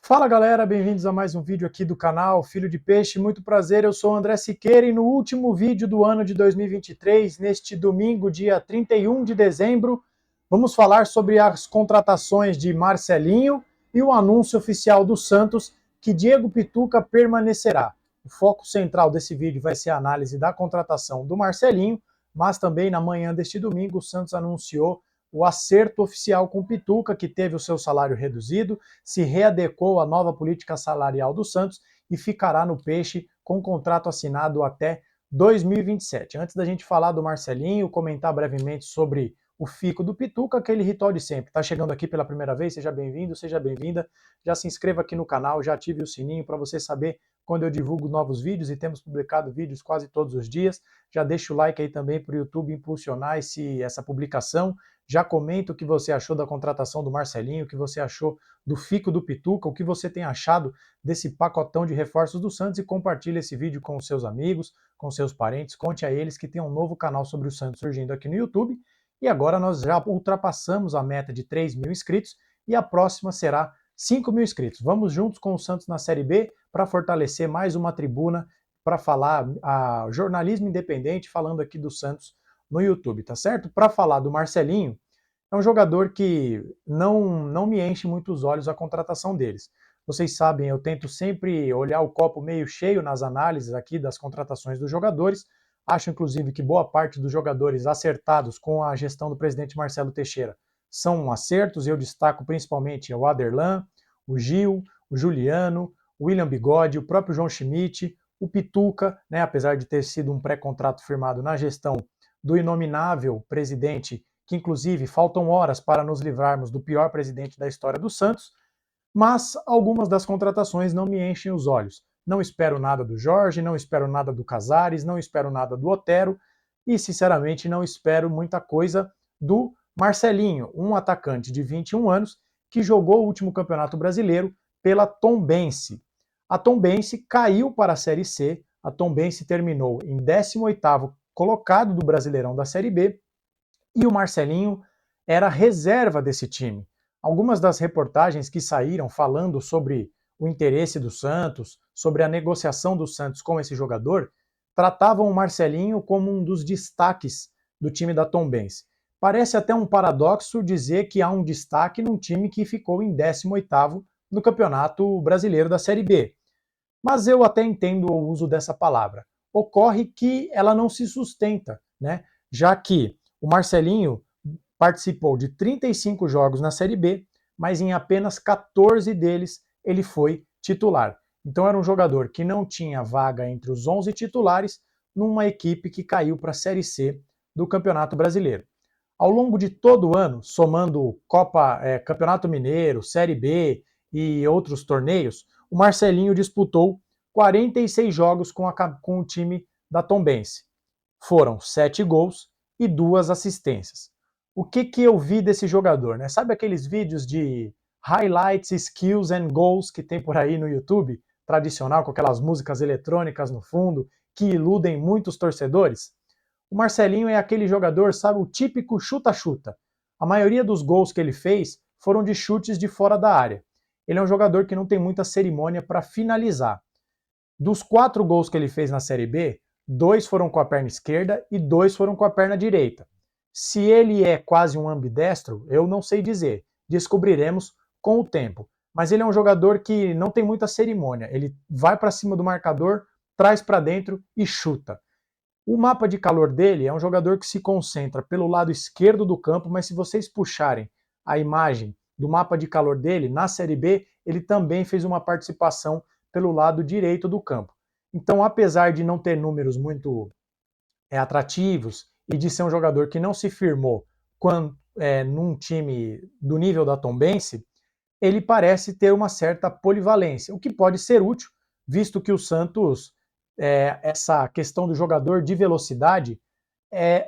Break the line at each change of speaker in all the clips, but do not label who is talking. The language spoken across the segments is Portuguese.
Fala galera, bem-vindos a mais um vídeo aqui do canal Filho de Peixe. Muito prazer, eu sou o André Siqueira e no último vídeo do ano de 2023, neste domingo, dia 31 de dezembro, vamos falar sobre as contratações de Marcelinho e o anúncio oficial do Santos que Diego Pituca permanecerá. O foco central desse vídeo vai ser a análise da contratação do Marcelinho, mas também na manhã deste domingo o Santos anunciou o acerto oficial com o Pituca, que teve o seu salário reduzido, se readequou à nova política salarial do Santos e ficará no Peixe com contrato assinado até 2027. Antes da gente falar do Marcelinho, comentar brevemente sobre o fico do Pituca, aquele ritual de sempre. Está chegando aqui pela primeira vez? Seja bem-vindo, seja bem-vinda. Já se inscreva aqui no canal, já ative o sininho para você saber quando eu divulgo novos vídeos, e temos publicado vídeos quase todos os dias. Já deixa o like aí também para o YouTube impulsionar essa publicação. Já comenta o que você achou da contratação do Marcelinho, o que você achou do fico do Pituca, o que você tem achado desse pacotão de reforços do Santos, e compartilhe esse vídeo com os seus amigos, com seus parentes, conte a eles que tem um novo canal sobre o Santos surgindo aqui no YouTube. E agora nós já ultrapassamos a meta de 3.000 inscritos e a próxima será 5.000 inscritos. Vamos juntos com o Santos na Série B para fortalecer mais uma tribuna para falar a jornalismo independente, falando aqui do Santos no YouTube, tá certo? Para falar do Marcelinho, é um jogador que não me enche muito os olhos a contratação deles. Vocês sabem, eu tento sempre olhar o copo meio cheio nas análises aqui das contratações dos jogadores. Acho, inclusive, que boa parte dos jogadores acertados com a gestão do presidente Marcelo Teixeira são acertos. Eu destaco principalmente o Aderlan, o Gil, o Juliano, o William Bigode, o próprio João Schmidt, o Pituca, né, apesar de ter sido um pré-contrato firmado na gestão do inominável presidente, que inclusive faltam horas para nos livrarmos do pior presidente da história do Santos, mas algumas das contratações não me enchem os olhos. Não espero nada do Jorge, não espero nada do Casares, não espero nada do Otero e, sinceramente, não espero muita coisa do Marcelinho, um atacante de 21 anos que jogou o último Campeonato Brasileiro pela Tombense. A Tombense caiu para a Série C, a Tombense terminou em 18º colocado do Brasileirão da Série B, e o Marcelinho era reserva desse time. Algumas das reportagens que saíram falando sobre o interesse do Santos, sobre a negociação do Santos com esse jogador, tratavam o Marcelinho como um dos destaques do time da Tombense. Parece até um paradoxo dizer que há um destaque num time que ficou em 18º no Campeonato Brasileiro da Série B. Mas eu até entendo o uso dessa palavra. Ocorre que ela não se sustenta, né? Já que o Marcelinho participou de 35 jogos na Série B, mas em apenas 14 deles ele foi titular. Então era um jogador que não tinha vaga entre os 11 titulares numa equipe que caiu para a Série C do Campeonato Brasileiro. Ao longo de todo o ano, somando Campeonato Mineiro, Série B e outros torneios, o Marcelinho disputou 46 jogos com o time da Tombense. Foram 7 gols e 2 assistências. O que eu vi desse jogador, né? Sabe aqueles vídeos de highlights, skills and goals que tem por aí no YouTube, tradicional, com aquelas músicas eletrônicas no fundo, que iludem muitos torcedores? O Marcelinho é aquele jogador, sabe, o típico chuta-chuta. A maioria dos gols que ele fez foram de chutes de fora da área. Ele é um jogador que não tem muita cerimônia para finalizar. Dos 4 gols que ele fez na Série B, 2 foram com a perna esquerda e 2 foram com a perna direita. Se ele é quase um ambidestro, eu não sei dizer. Descobriremos com o tempo. Mas ele é um jogador que não tem muita cerimônia. Ele vai para cima do marcador, traz para dentro e chuta. O mapa de calor dele é um jogador que se concentra pelo lado esquerdo do campo, mas se vocês puxarem a imagem do mapa de calor dele, na Série B, ele também fez uma participação pelo lado direito do campo. Então, apesar de não ter números muito atrativos e de ser um jogador que não se firmou num time do nível da Tombense, ele parece ter uma certa polivalência, o que pode ser útil, visto que o Santos, essa questão do jogador de velocidade,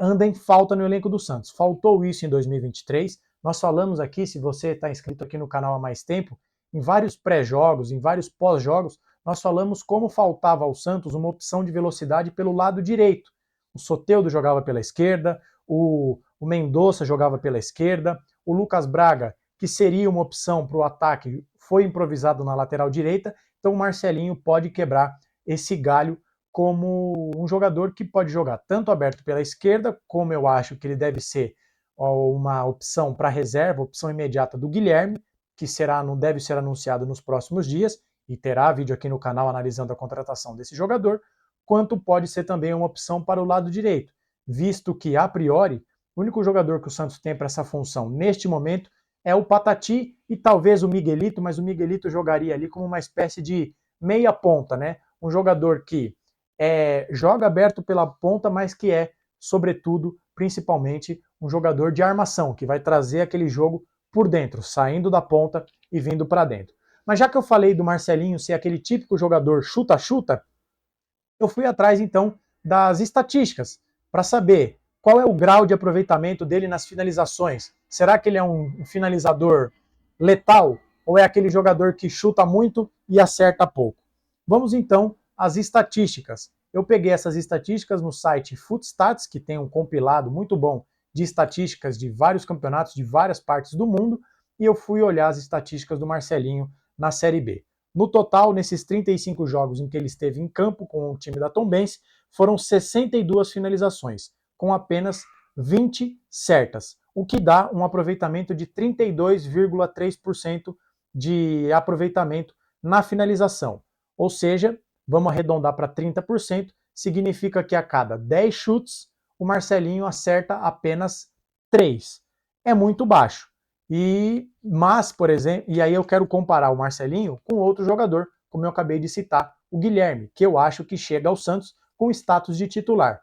anda em falta no elenco do Santos. Faltou isso em 2023. Nós falamos aqui, se você está inscrito aqui no canal há mais tempo, em vários pré-jogos, em vários pós-jogos, nós falamos como faltava ao Santos uma opção de velocidade pelo lado direito. O Soteldo jogava pela esquerda, o Mendonça jogava pela esquerda, o Lucas Braga que seria uma opção para o ataque, foi improvisado na lateral direita, então o Marcelinho pode quebrar esse galho como um jogador que pode jogar tanto aberto pela esquerda, como eu acho que ele deve ser uma opção para reserva, opção imediata do Guilherme, que deve ser anunciado nos próximos dias, e terá vídeo aqui no canal analisando a contratação desse jogador, quanto pode ser também uma opção para o lado direito, visto que, a priori, o único jogador que o Santos tem para essa função neste momento é o Patati e talvez o Miguelito, mas o Miguelito jogaria ali como uma espécie de meia ponta, né? Um jogador que joga aberto pela ponta, mas que é, sobretudo, principalmente, um jogador de armação, que vai trazer aquele jogo por dentro, saindo da ponta e vindo para dentro. Mas já que eu falei do Marcelinho ser aquele típico jogador chuta-chuta, eu fui atrás então das estatísticas para saber qual é o grau de aproveitamento dele nas finalizações. Será que ele é um finalizador letal ou é aquele jogador que chuta muito e acerta pouco? Vamos então às estatísticas. Eu peguei essas estatísticas no site Footstats, que tem um compilado muito bom de estatísticas de vários campeonatos de várias partes do mundo, e eu fui olhar as estatísticas do Marcelinho na Série B. No total, nesses 35 jogos em que ele esteve em campo com o time da Tombense, foram 62 finalizações, com apenas 20 certas, o que dá um aproveitamento de 32,3% de aproveitamento na finalização. Ou seja, vamos arredondar para 30%, significa que a cada 10 chutes, o Marcelinho acerta apenas 3. É muito baixo. Mas, por exemplo, e aí eu quero comparar o Marcelinho com outro jogador, como eu acabei de citar, o Guilherme, que eu acho que chega ao Santos com status de titular.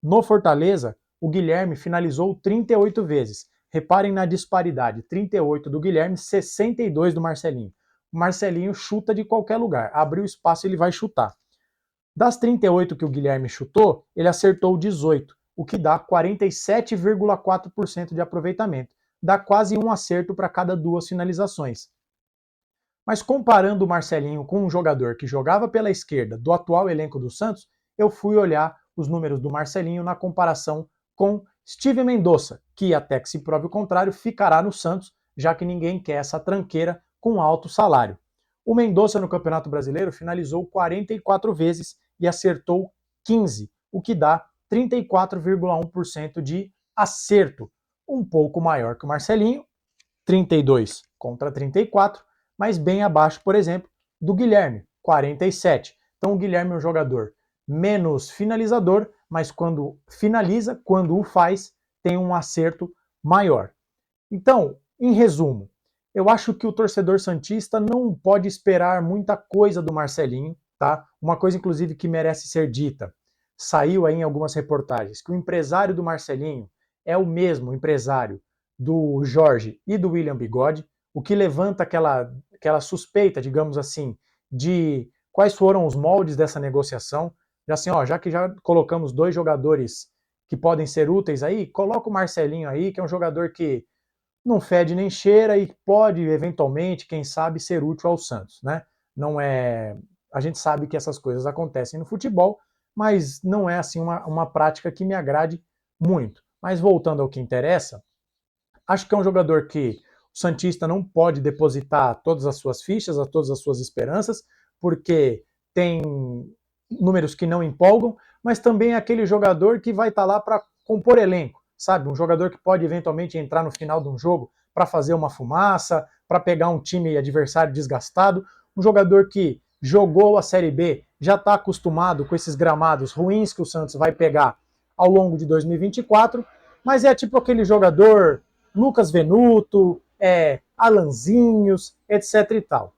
No Fortaleza, o Guilherme finalizou 38 vezes. Reparem na disparidade, 38 do Guilherme, 62 do Marcelinho. O Marcelinho chuta de qualquer lugar, abriu espaço ele vai chutar. Das 38 que o Guilherme chutou, ele acertou 18, o que dá 47,4% de aproveitamento. Dá quase um acerto para cada 2 finalizações. Mas comparando o Marcelinho com um jogador que jogava pela esquerda do atual elenco do Santos, eu fui olhar os números do Marcelinho na comparação com Steven Mendonça, que até que se prove o contrário, ficará no Santos, já que ninguém quer essa tranqueira com alto salário. O Mendonça no Campeonato Brasileiro finalizou 44 vezes e acertou 15, o que dá 34,1% de acerto, um pouco maior que o Marcelinho, 32 contra 34, mas bem abaixo, por exemplo, do Guilherme, 47. Então o Guilherme é um jogador menos finalizador, mas quando finaliza, quando o faz, tem um acerto maior. Então, em resumo, eu acho que o torcedor santista não pode esperar muita coisa do Marcelinho, tá? Uma coisa, inclusive, que merece ser dita. Saiu aí em algumas reportagens que o empresário do Marcelinho é o mesmo empresário do Jorge e do William Bigode, o que levanta aquela suspeita, digamos assim, de quais foram os moldes dessa negociação. Já assim, já que já colocamos 2 jogadores que podem ser úteis aí, coloca o Marcelinho aí, que é um jogador que não fede nem cheira e pode, eventualmente, quem sabe, ser útil ao Santos, né? Não é... A gente sabe que essas coisas acontecem no futebol, mas não é assim uma prática que me agrade muito. Mas voltando ao que interessa, acho que é um jogador que o Santista não pode depositar todas as suas fichas, todas as suas esperanças, porque tem números que não empolgam, mas também é aquele jogador que vai estar lá para compor elenco, sabe? Um jogador que pode eventualmente entrar no final de um jogo para fazer uma fumaça, para pegar um time adversário desgastado, um jogador que jogou a Série B, já está acostumado com esses gramados ruins que o Santos vai pegar ao longo de 2024, mas é tipo aquele jogador Lucas Venuto, Alanzinhos, etc e tal.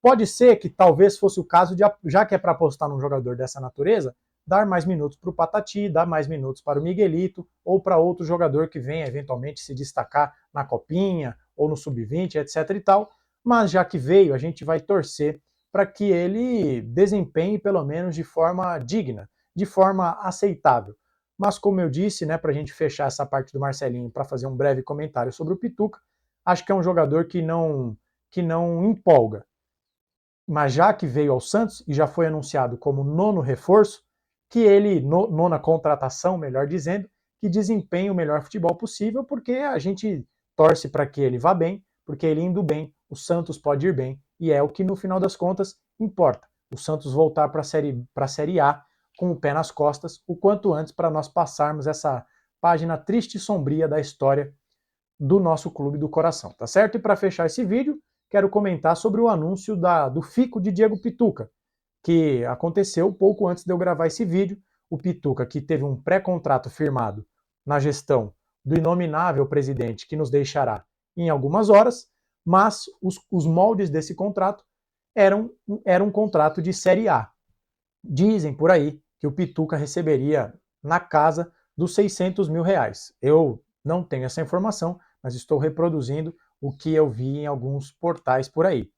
Pode ser que talvez fosse o caso de, já que é para apostar num jogador dessa natureza, dar mais minutos para o Patati, dar mais minutos para o Miguelito ou para outro jogador que venha eventualmente se destacar na Copinha ou no Sub-20, etc e tal. Mas já que veio, a gente vai torcer para que ele desempenhe pelo menos de forma digna, de forma aceitável. Mas como eu disse, né, para a gente fechar essa parte do Marcelinho para fazer um breve comentário sobre o Pituca, acho que é um jogador que não empolga. Mas já que veio ao Santos e já foi anunciado como 9º reforço, que ele, 9ª contratação, melhor dizendo, que desempenhe o melhor futebol possível, porque a gente torce para que ele vá bem, porque ele indo bem, o Santos pode ir bem, e é o que no final das contas importa. O Santos voltar para a Série A com o pé nas costas, o quanto antes, para nós passarmos essa página triste e sombria da história do nosso clube do coração, tá certo? E para fechar esse vídeo, quero comentar sobre o anúncio do fico de Diego Pituca, que aconteceu pouco antes de eu gravar esse vídeo. O Pituca, que teve um pré-contrato firmado na gestão do inominável presidente que nos deixará em algumas horas, mas os moldes desse contrato eram um contrato de Série A. Dizem por aí que o Pituca receberia na casa dos 600 mil reais. Eu não tenho essa informação, mas estou reproduzindo o que eu vi em alguns portais por aí.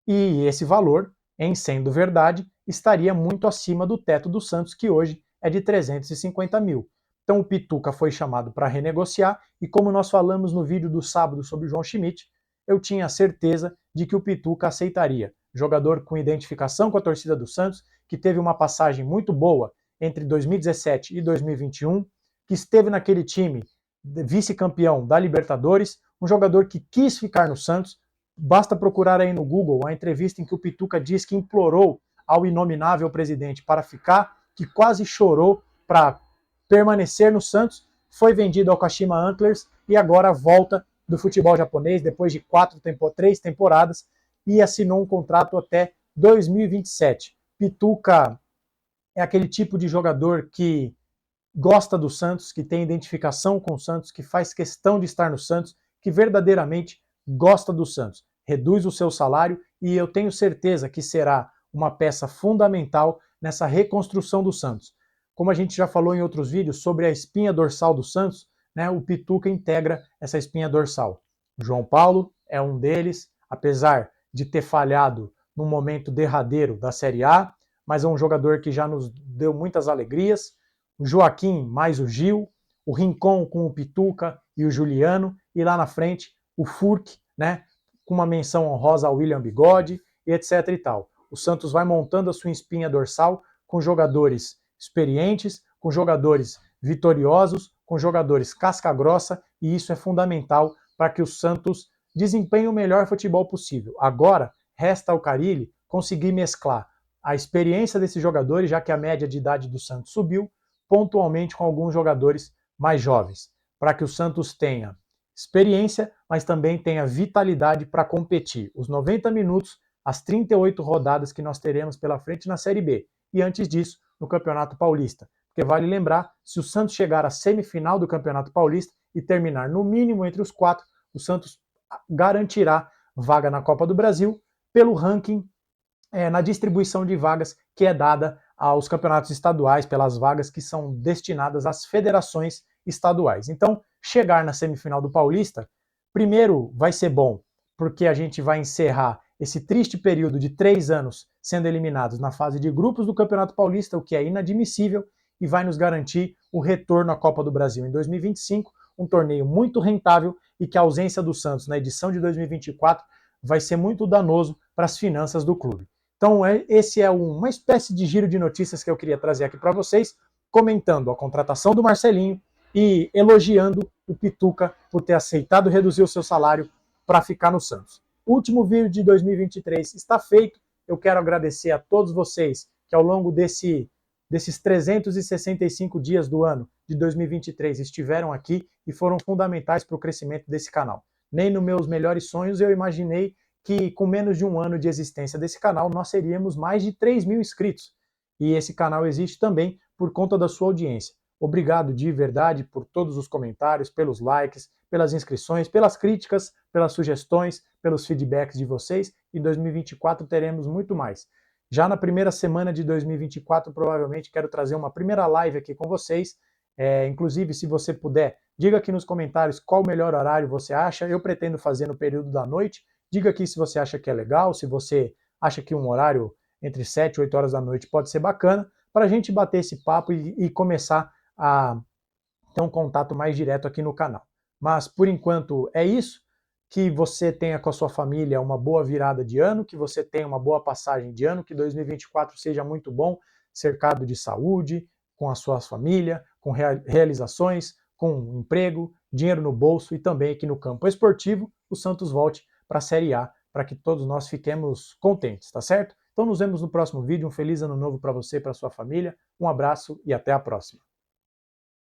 E esse valor, em sendo verdade, estaria muito acima do teto do Santos, que hoje é de 350 mil. Então o Pituca foi chamado para renegociar, e como nós falamos no vídeo do sábado sobre o João Schmidt, eu tinha certeza de que o Pituca aceitaria. Jogador com identificação com a torcida do Santos, que teve uma passagem muito boa entre 2017 e 2021, que esteve naquele time vice-campeão da Libertadores, um jogador que quis ficar no Santos. Basta procurar aí no Google a entrevista em que o Pituca diz que implorou ao inominável presidente para ficar, que quase chorou para permanecer no Santos, foi vendido ao Kashima Antlers e agora volta do futebol japonês depois de 3 temporadas e assinou um contrato até 2027. Pituca é aquele tipo de jogador que gosta do Santos, que tem identificação com o Santos, que faz questão de estar no Santos, que verdadeiramente gosta do Santos. Reduz o seu salário e eu tenho certeza que será uma peça fundamental nessa reconstrução do Santos. Como a gente já falou em outros vídeos sobre a espinha dorsal do Santos, né, o Pituca integra essa espinha dorsal. O João Paulo é um deles, apesar de ter falhado no momento derradeiro da Série A, mas é um jogador que já nos deu muitas alegrias. O Joaquim mais o Gil, o Rincon com o Pituca e o Juliano, e lá na frente o Furk, né, com uma menção honrosa ao William Bigode, e etc e tal. O Santos vai montando a sua espinha dorsal com jogadores experientes, com jogadores vitoriosos, com jogadores casca-grossa, e isso é fundamental para que o Santos desempenhe o melhor futebol possível. Agora, resta ao Carille conseguir mesclar a experiência desses jogadores, já que a média de idade do Santos subiu, pontualmente com alguns jogadores mais jovens, para que o Santos tenha experiência, mas também tenha vitalidade para competir. Os 90 minutos, as 38 rodadas que nós teremos pela frente na Série B. E antes disso, no Campeonato Paulista. Porque vale lembrar, se o Santos chegar à semifinal do Campeonato Paulista e terminar no mínimo entre os 4, o Santos garantirá vaga na Copa do Brasil pelo ranking na distribuição de vagas que é dada aos campeonatos estaduais, pelas vagas que são destinadas às federações estaduais. Então, chegar na semifinal do Paulista, primeiro vai ser bom, porque a gente vai encerrar esse triste período de 3 anos sendo eliminados na fase de grupos do Campeonato Paulista, o que é inadmissível, e vai nos garantir o retorno à Copa do Brasil em 2025, um torneio muito rentável e que a ausência do Santos na edição de 2024 vai ser muito danoso para as finanças do clube. Então, esse é uma espécie de giro de notícias que eu queria trazer aqui para vocês, comentando a contratação do Marcelinho e elogiando o Pituca por ter aceitado reduzir o seu salário para ficar no Santos. O último vídeo de 2023 está feito. Eu quero agradecer a todos vocês que ao longo desses 365 dias do ano de 2023 estiveram aqui e foram fundamentais para o crescimento desse canal. Nem nos meus melhores sonhos eu imaginei que com menos de um ano de existência desse canal, nós seríamos mais de 3 mil inscritos. E esse canal existe também por conta da sua audiência. Obrigado de verdade por todos os comentários, pelos likes, pelas inscrições, pelas críticas, pelas sugestões, pelos feedbacks de vocês. Em 2024 teremos muito mais. Já na primeira semana de 2024, provavelmente quero trazer uma primeira live aqui com vocês. Inclusive, se você puder, diga aqui nos comentários qual o melhor horário você acha. Eu pretendo fazer no período da noite. Diga aqui se você acha que é legal, se você acha que um horário entre 7 e 8 horas da noite pode ser bacana, para a gente bater esse papo e começar a ter um contato mais direto aqui no canal. Mas, por enquanto, é isso. Que você tenha com a sua família uma boa virada de ano, que você tenha uma boa passagem de ano, que 2024 seja muito bom, cercado de saúde, com a sua família, com realizações, com emprego, dinheiro no bolso e também aqui no campo esportivo, o Santos volte para a Série A, para que todos nós fiquemos contentes, tá certo? Então nos vemos no próximo vídeo, um feliz ano novo para você e para sua família, um abraço e até a próxima.